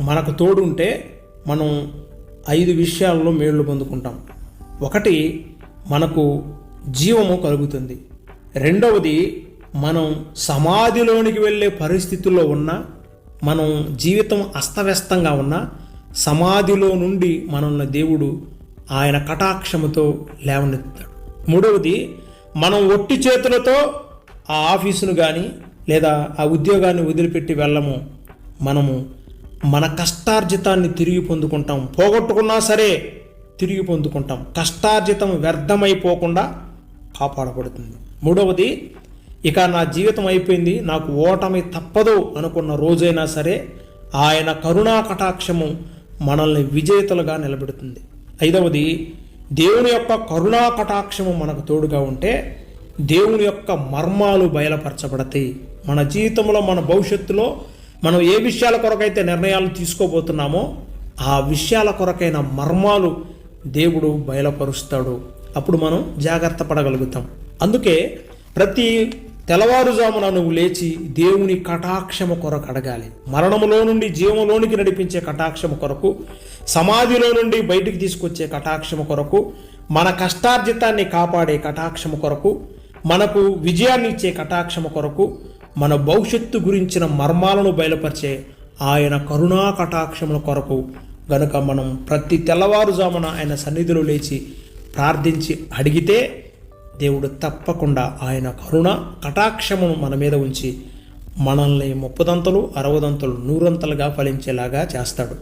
మనకు తోడుంటే మనం 5 విషయాల్లో మేళ్ళు పొందుకుంటాం. ఒకటి, మనకు జీవము కలుగుతుంది. రెండవది, మనం సమాధిలోనికి వెళ్ళే పరిస్థితుల్లో ఉన్న, మనం జీవితం అస్తవ్యస్తంగా ఉన్న సమాధిలో నుండి మనల్ని దేవుడు ఆయన కటాక్షముతో లేవనెత్తాడు. మూడవది, మనం ఒట్టి చేతులతో ఆ ఆఫీసును కానీ లేదా ఆ ఉద్యోగాన్ని వదిలిపెట్టి వెళ్ళము. మనము మన కష్టార్జితాన్ని తిరిగి పొందుకుంటాం. పోగొట్టుకున్నా సరే తిరిగి పొందుకుంటాం. కష్టార్జితం వ్యర్థమైపోకుండా కాపాడబడుతుంది. మూడవది, ఇక నా జీవితం అయిపోయింది, నాకు ఓటమి తప్పదు అనుకున్న రోజైనా సరే ఆయన కరుణా కటాక్షము మనల్ని విజేతలుగా నిలబెడుతుంది. ఐదవది, దేవుని యొక్క కరుణా కటాక్షము మనకు తోడుగా ఉంటే దేవుని యొక్క మర్మాలు బయలుపరచబడతాయి. మన జీవితంలో, మన భవిష్యత్తులో మనం ఏ విషయాల కొరకైతే నిర్ణయాలు తీసుకోబోతున్నామో ఆ విషయాల కొరకైన మర్మాలు దేవుడు బయలుపరుస్తాడు. అప్పుడు మనం జాగ్రత్త పడగలుగుతాం. అందుకే ప్రతి తెల్లవారుజామున నువ్వు లేచి దేవుని కటాక్షము కొరకు అడగాలి. మరణములో నుండి జీవములోనికి నడిపించే కటాక్షము కొరకు, సమాధిలో నుండి బయటికి తీసుకొచ్చే కటాక్షము కొరకు, మన కష్టార్జితాన్ని కాపాడే కటాక్షము కొరకు, మనకు విజయాన్ని ఇచ్చే కటాక్షము కొరకు, మన భవిష్యత్తు గురించిన మర్మాలను బయలుపరిచే ఆయన కరుణా కటాక్షముల కొరకు గనుక మనం ప్రతి తెల్లవారుజామున ఆయన సన్నిధిలో లేచి ప్రార్థించి అడిగితే దేవుడు తప్పకుండా ఆయన కరుణ కటాక్షమును మన మీద ఉంచి మనల్ని 30 దంతలు 60 దంతలు 100 దంతలుగా ఫలించేలాగా చేస్తాడు.